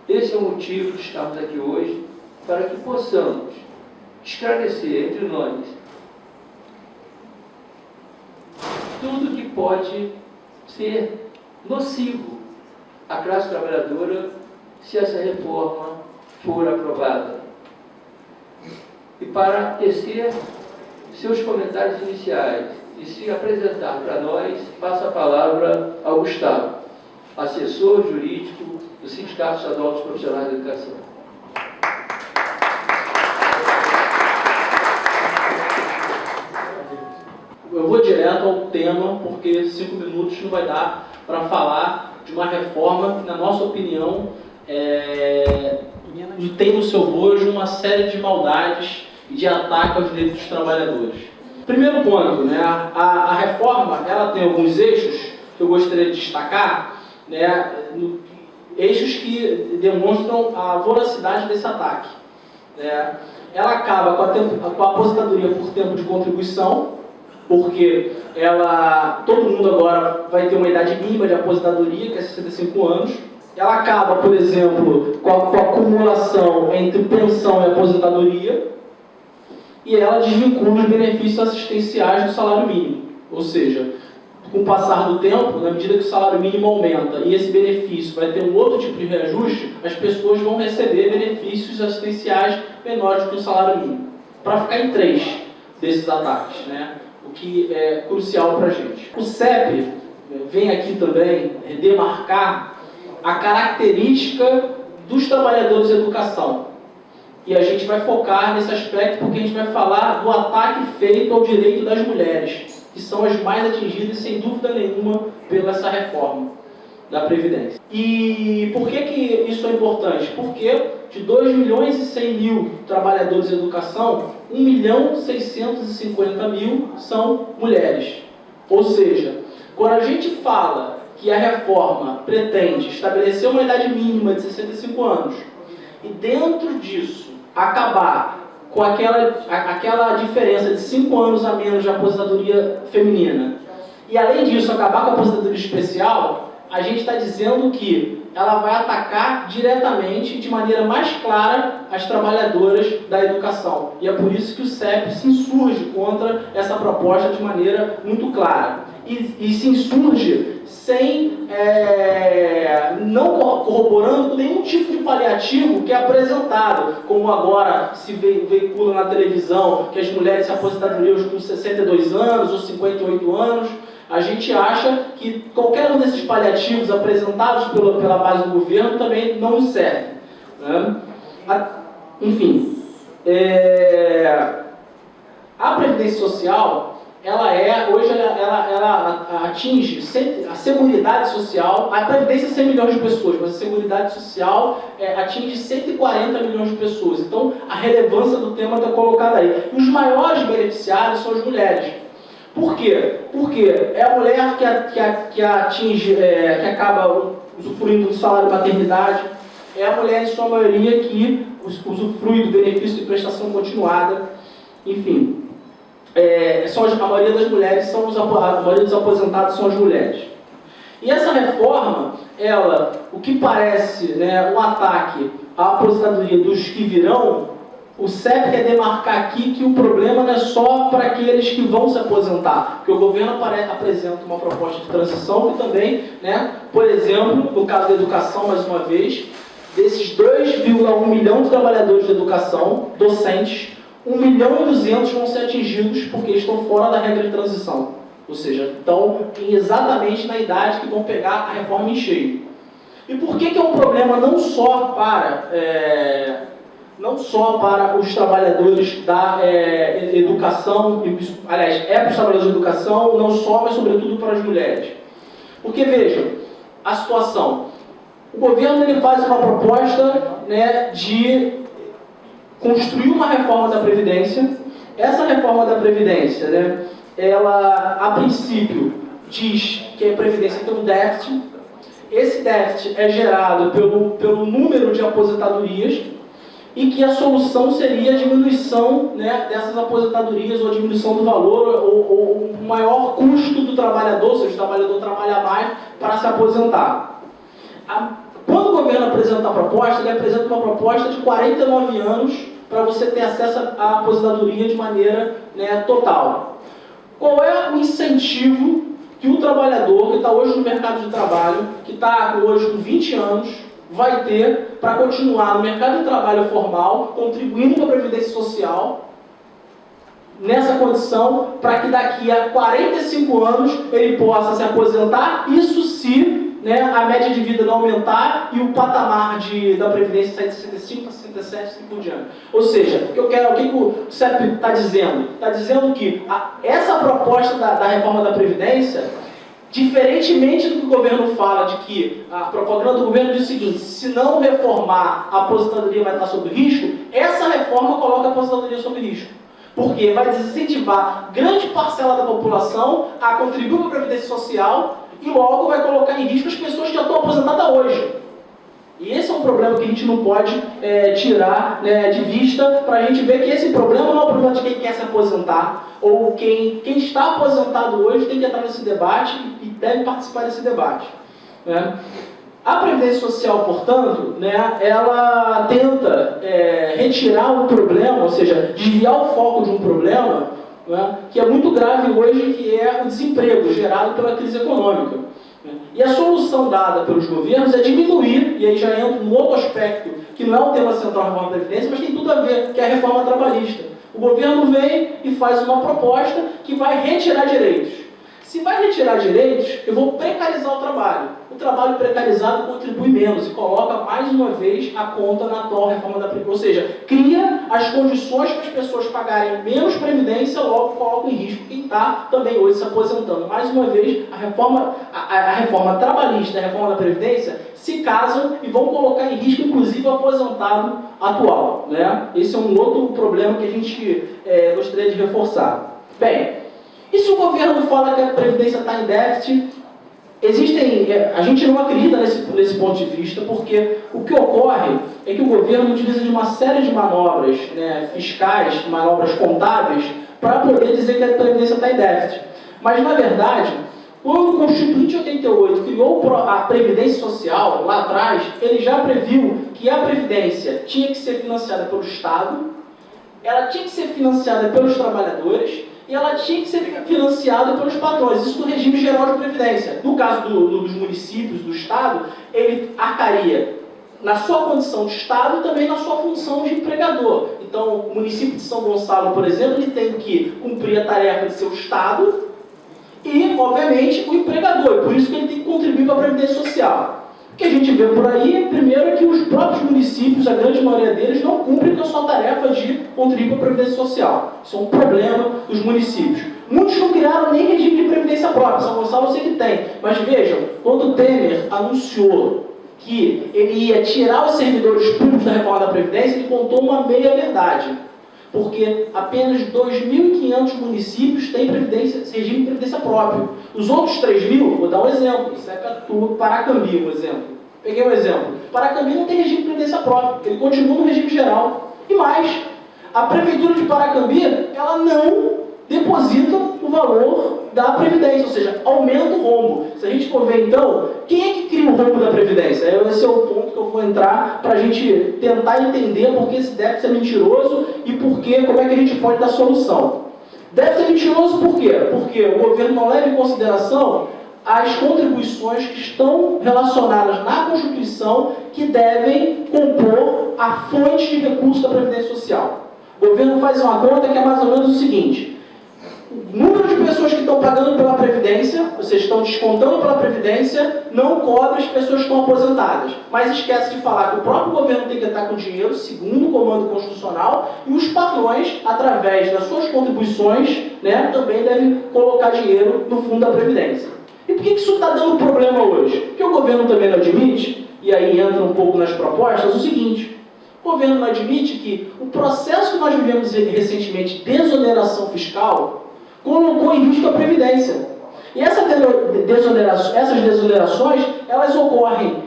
Esse é o motivo de estarmos aqui hoje, para que possamos esclarecer entre nós tudo que pode ser nocivo à classe trabalhadora se essa reforma for aprovada. E para tecer seus comentários iniciais e se apresentar para nós, passo a palavra ao Gustavo, assessor jurídico do Sindicato Estadual dos Profissionais da Educação. Eu vou direto ao tema, porque 5 minutos não vai dar para falar de uma reforma que, na nossa opinião, tem no seu bojo uma série de maldades e de ataque aos direitos dos trabalhadores. Primeiro ponto, né, a reforma ela tem alguns eixos que eu gostaria de destacar, né, eixos que demonstram a voracidade desse ataque. Né. Ela acaba com a aposentadoria por tempo de contribuição, porque todo mundo agora vai ter uma idade mínima de aposentadoria, que é 65 anos. Ela acaba, por exemplo, com a acumulação entre pensão e aposentadoria, e ela desvincula os benefícios assistenciais do salário mínimo. Ou seja, com o passar do tempo, na medida que o salário mínimo aumenta e esse benefício vai ter um outro tipo de reajuste, as pessoas vão receber benefícios assistenciais menores do que o salário mínimo. Para ficar em 3 desses ataques, né? O que é crucial para a gente. O CEP vem aqui também demarcar a característica dos trabalhadores de educação. E a gente vai focar nesse aspecto porque a gente vai falar do ataque feito ao direito das mulheres, que são as mais atingidas, sem dúvida nenhuma, pela essa reforma da Previdência. E por que isso é importante? Porque de 2.100.000 trabalhadores de educação, 1.650.000 são mulheres. Ou seja, quando a gente fala que a reforma pretende estabelecer uma idade mínima de 65 anos e dentro disso acabar com aquela diferença de 5 anos a menos de aposentadoria feminina e além disso acabar com a aposentadoria especial, a gente está dizendo que ela vai atacar diretamente, de maneira mais clara, as trabalhadoras da educação. E é por isso que o CEP se insurge contra essa proposta de maneira muito clara. E se insurge não corroborando com nenhum tipo de paliativo que é apresentado, como agora se veicula na televisão, que as mulheres se aposentariam com 62 anos ou 58 anos. A gente acha que qualquer um desses paliativos apresentados pela base do governo também não serve. Né? Enfim, a Previdência Social, hoje ela atinge a Seguridade Social, a Previdência é 100 milhões de pessoas, mas a Seguridade Social atinge 140 milhões de pessoas. Então, a relevância do tema está colocada aí. E os maiores beneficiários são as mulheres. Por quê? Porque é a mulher que acaba usufruindo do salário de maternidade, é a mulher, em sua maioria, que usufrui do benefício de prestação continuada, enfim. A maioria das mulheres, a maioria dos aposentados são as mulheres. E essa reforma, o que parece, né, um ataque à aposentadoria dos que virão, o CEP quer demarcar aqui que o problema não é só para aqueles que vão se aposentar, porque o governo apresenta uma proposta de transição que também, né, por exemplo, no caso da educação, mais uma vez, desses 2,1 milhão de trabalhadores de educação, docentes, 1.200.000 vão ser atingidos porque estão fora da regra de transição. Ou seja, estão exatamente na idade que vão pegar a reforma em cheio. E por que é um problema não só para os trabalhadores da educação, aliás, para os trabalhadores da educação, não só, mas sobretudo para as mulheres? Porque, vejam, a situação. O governo ele faz uma proposta, né, de construir uma reforma da Previdência. Essa reforma da Previdência, né, ela, a princípio, diz que a Previdência tem um déficit. Esse déficit é gerado pelo número de aposentadorias e que a solução seria a diminuição, né, dessas aposentadorias ou a diminuição do valor ou o maior custo do trabalhador, ou seja, o trabalhador trabalha mais para se aposentar. Quando o governo apresenta a proposta, proposta, ele apresenta uma proposta de 49 anos para você ter acesso à aposentadoria de maneira, né, total. Qual é o incentivo que o trabalhador que está hoje no mercado de trabalho, que está hoje com 20 anos, vai ter para continuar no mercado de trabalho formal, contribuindo com a Previdência Social, nessa condição, para que daqui a 45 anos ele possa se aposentar, isso se, né, a média de vida não aumentar e o patamar da Previdência sair de 65 para 67 e assim por diante. Ou seja, o que o CEP está dizendo? Está dizendo que essa proposta da reforma da Previdência, diferentemente do que o governo fala, de que a propaganda do governo diz o seguinte: se não reformar, a aposentadoria vai estar sob risco, essa reforma coloca a aposentadoria sob risco. Porque vai desincentivar grande parcela da população a contribuir para a Previdência Social e logo vai colocar em risco as pessoas que já estão aposentadas hoje. E esse é um problema que a gente não pode tirar, né, de vista, para a gente ver que esse problema não é um problema de quem quer se aposentar, ou quem está aposentado hoje tem que entrar nesse debate e deve participar desse debate, né? A Previdência Social, portanto, né, ela tenta retirar um problema, ou seja, desviar o foco de um problema, né, que é muito grave hoje, que é o desemprego gerado pela crise econômica. E a solução dada pelos governos é diminuir, e aí já entra um outro aspecto, que não é o tema central da reforma da Previdência, mas tem tudo a ver, que é a reforma trabalhista. O governo vem e faz uma proposta que vai retirar direitos. Se vai retirar direitos, eu vou precarizar o trabalho. O trabalho precarizado contribui menos e coloca mais uma vez a conta na atual reforma da Previdência. Ou seja, cria as condições para as pessoas pagarem menos previdência, logo coloca em risco quem está também hoje se aposentando. Mais uma vez, a reforma trabalhista e a reforma da Previdência se casam e vão colocar em risco, inclusive, o aposentado atual, né? Esse é um outro problema que a gente gostaria de reforçar. Bem, e se o governo fala que a Previdência está em déficit? A gente não acredita nesse ponto de vista, porque o que ocorre é que o governo utiliza de uma série de manobras, né, fiscais, manobras contábeis, para poder dizer que a Previdência está em déficit. Mas, na verdade, quando o Constituinte de 88 criou a Previdência Social, lá atrás, ele já previu que a Previdência tinha que ser financiada pelo Estado, ela tinha que ser financiada pelos trabalhadores, e ela tinha que ser financiada pelos patrões, isso no regime geral de previdência. No caso dos municípios, do Estado, ele arcaria na sua condição de Estado e também na sua função de empregador. Então, o município de São Gonçalo, por exemplo, ele tem que cumprir a tarefa de ser o Estado e, obviamente, o empregador. Por isso que ele tem que contribuir para a Previdência Social. O que a gente vê por aí, primeiro, é que os próprios municípios, a grande maioria deles, não cumprem com a sua tarefa de contribuir para a Previdência Social. Isso é um problema dos municípios. Muitos não criaram nem regime de previdência própria. São Gonçalo eu sei que tem. Mas vejam, quando o Temer anunciou que ele ia tirar os servidores públicos da reforma da Previdência, ele contou uma meia-verdade. Porque apenas 2.500 municípios têm regime de previdência próprio. Os outros 3.000, vou dar um exemplo, Paracambi, um exemplo. Peguei um exemplo. Paracambi não tem regime de previdência próprio, ele continua no regime geral. E mais, a Prefeitura de Paracambi, ela não deposita o valor da Previdência, ou seja, aumenta o rombo. Se a gente for ver, então, quem é que cria o rombo da Previdência? Esse é o ponto que eu vou entrar para a gente tentar entender por que esse déficit é mentiroso e como é que a gente pode dar solução. Déficit é mentiroso por quê? Porque o governo não leva em consideração as contribuições que estão relacionadas na Constituição que devem compor a fonte de recursos da Previdência Social. O governo faz uma conta que é mais ou menos o seguinte: o número de pessoas que estão pagando pela Previdência, ou seja, estão descontando pela Previdência, não cobre as pessoas que estão aposentadas. Mas esquece de falar que o próprio governo tem que estar com dinheiro, segundo o comando constitucional, e os patrões, através das suas contribuições, né, também devem colocar dinheiro no fundo da Previdência. E por que isso está dando problema hoje? Porque o governo também não admite, e aí entra um pouco nas propostas, o seguinte: o governo não admite que o processo que nós vivemos recentemente de desoneração fiscal colocou em risco a Previdência. E essas desonerações, elas ocorrem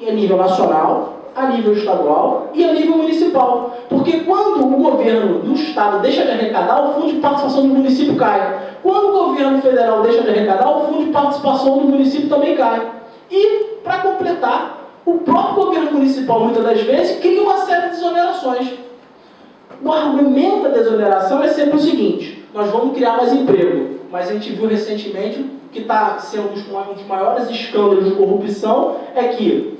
a nível nacional, a nível estadual e a nível municipal. Porque quando o governo do Estado deixa de arrecadar, o fundo de participação do município cai. Quando o governo federal deixa de arrecadar, o fundo de participação do município também cai. E, para completar, o próprio governo municipal, muitas das vezes, cria uma série de desonerações. O argumento da desoneração é sempre o seguinte: nós vamos criar mais emprego, mas a gente viu recentemente que está sendo um dos maiores escândalos de corrupção é que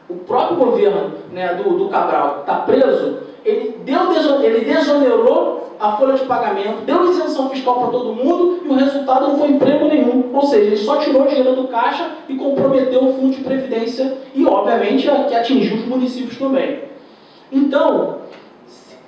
o próprio governo, né, do Cabral, que está preso, ele desonerou a folha de pagamento, deu isenção fiscal para todo mundo e o resultado não foi emprego nenhum. Ou seja, ele só tirou dinheiro do caixa e comprometeu o fundo de previdência e, obviamente, que atingiu os municípios também. Então,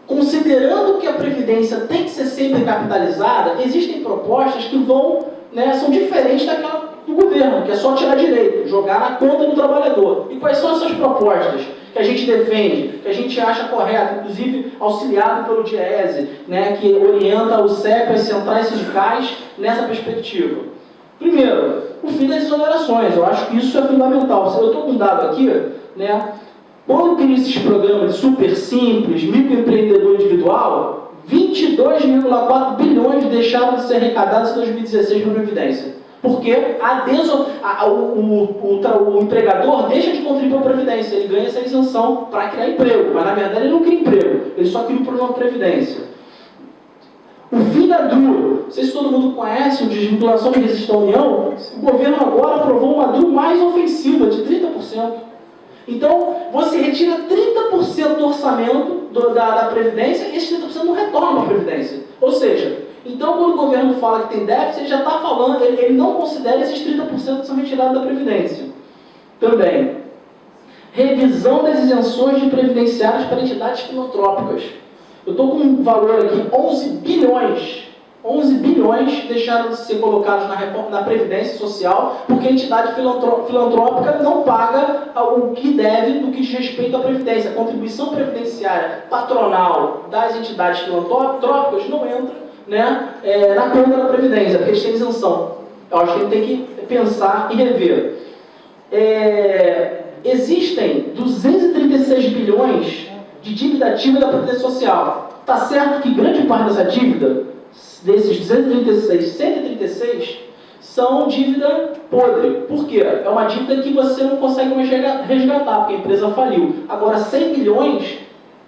considerando que a previdência tem que ser sempre capitalizada, existem propostas que são diferentes daquela do governo, que é só tirar direito, jogar na conta do trabalhador. E quais são essas propostas que a gente defende, que a gente acha correto, inclusive auxiliado pelo DIEESE, né, que orienta o CEP, as centrais sindicais, nessa perspectiva? Primeiro, o fim das exonerações. Eu acho que isso é fundamental. Eu estou com um dado aqui, né, quando cria esses programas super simples, microempreendedor individual, 22,4 bilhões deixaram de ser arrecadados em 2016 por Previdência. Porque o empregador deixa de contribuir para a Previdência, ele ganha essa isenção para criar emprego, mas na verdade ele não cria emprego, ele só cria o programa de Previdência. O fim da DRU, não sei se todo mundo conhece, o desvinculação de resistência à União, o governo agora aprovou uma DRU mais ofensiva, de 30%. Então, você retira 30% do orçamento da Previdência e esses 30% não retornam para a Previdência. Ou seja, então quando o governo fala que tem déficit, ele já está falando, ele não considera esses 30% que são retirados da Previdência. Também, revisão das isenções de previdenciárias para entidades filantrópicas. Eu estou com um valor aqui, 11 bilhões. 11 bilhões deixaram de ser colocados na reforma da Previdência Social, porque a entidade filantrópica não paga o que deve no que diz respeito à Previdência. A contribuição previdenciária patronal das entidades filantrópicas não entra, né, na conta da Previdência, porque eles têm isenção. Eu acho que a gente tem que pensar e rever. Existem 236 bilhões de dívida ativa da Previdência Social. Está certo que grande parte dessa dívida, desses 236, 136 são dívida podre. Por quê? É uma dívida que você não consegue mais resgatar, porque a empresa faliu. Agora, 100 milhões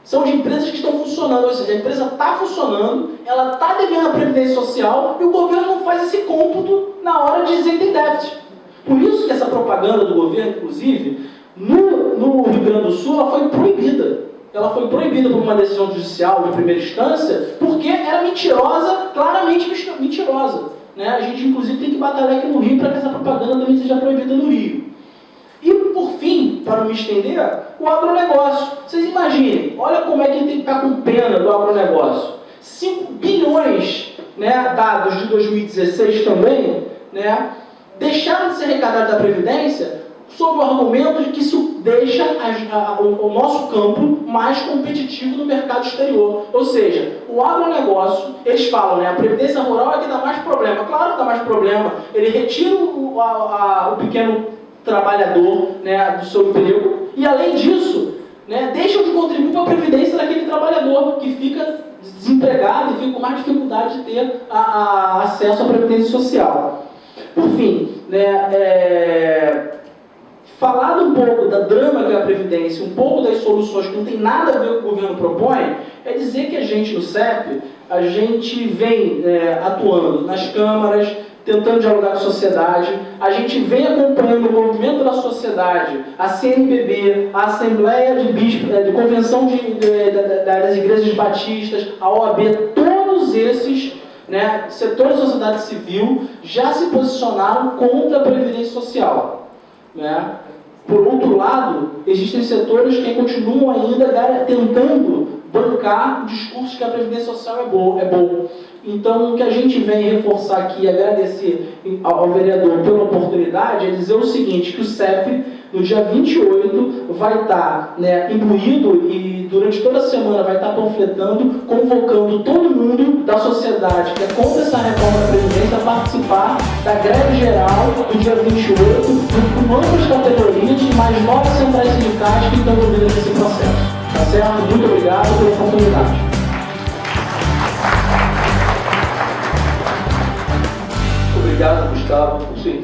são de empresas que estão funcionando, ou seja, a empresa está funcionando, ela está devendo a Previdência Social e o governo não faz esse cômputo na hora de dizer que tem déficit. Por isso que essa propaganda do governo, inclusive, no Rio Grande do Sul, ela foi proibida. Ela foi proibida por uma decisão judicial de primeira instância, porque era mentirosa, claramente mentirosa. Né? A gente, inclusive, tem que batalhar aqui no Rio para que essa propaganda também seja proibida no Rio. E, por fim, para não me estender, o agronegócio. Vocês imaginem, olha como é que ele tem que ficar com pena do agronegócio. 5 bilhões, né, dados de 2016 também, né, deixaram de ser arrecadados da Previdência sob o argumento de que isso deixa o nosso campo mais competitivo no mercado exterior. Ou seja, o agronegócio, eles falam, né, a previdência rural é que dá mais problema. Claro que dá mais problema. Ele retira o pequeno trabalhador, né, do seu emprego e, além disso, né, deixa de contribuir para a previdência daquele trabalhador que fica desempregado e fica com mais dificuldade de ter acesso à previdência social. Por fim, né, falado um pouco da drama que é a Previdência, um pouco das soluções que não tem nada a ver com o que o governo propõe, é dizer que a gente, no CEP, a gente vem atuando nas câmaras, tentando dialogar com a sociedade, a gente vem acompanhando o movimento da sociedade, a CNBB, a Assembleia de Bispos, de Convenção das Igrejas Batistas, a OAB, todos esses, né, setores da sociedade civil já se posicionaram contra a Previdência Social. Né? Por outro lado, existem setores que continuam ainda tentando bancar o discurso que a Previdência Social é bom. Então, o que a gente vem reforçar aqui e agradecer ao vereador pela oportunidade é dizer o seguinte, que o CEP, no dia 28, vai estar, né, imbuído e durante toda a semana vai estar panfletando, convocando todo mundo da sociedade que é contra essa reforma da Previdência a participar da greve geral do dia 28, junto com outras categorias e mais 9 centrais sindicais que estão envolvidas nesse processo. Tá certo? Muito obrigado pela oportunidade. Obrigado, Gustavo, por sua intervenção.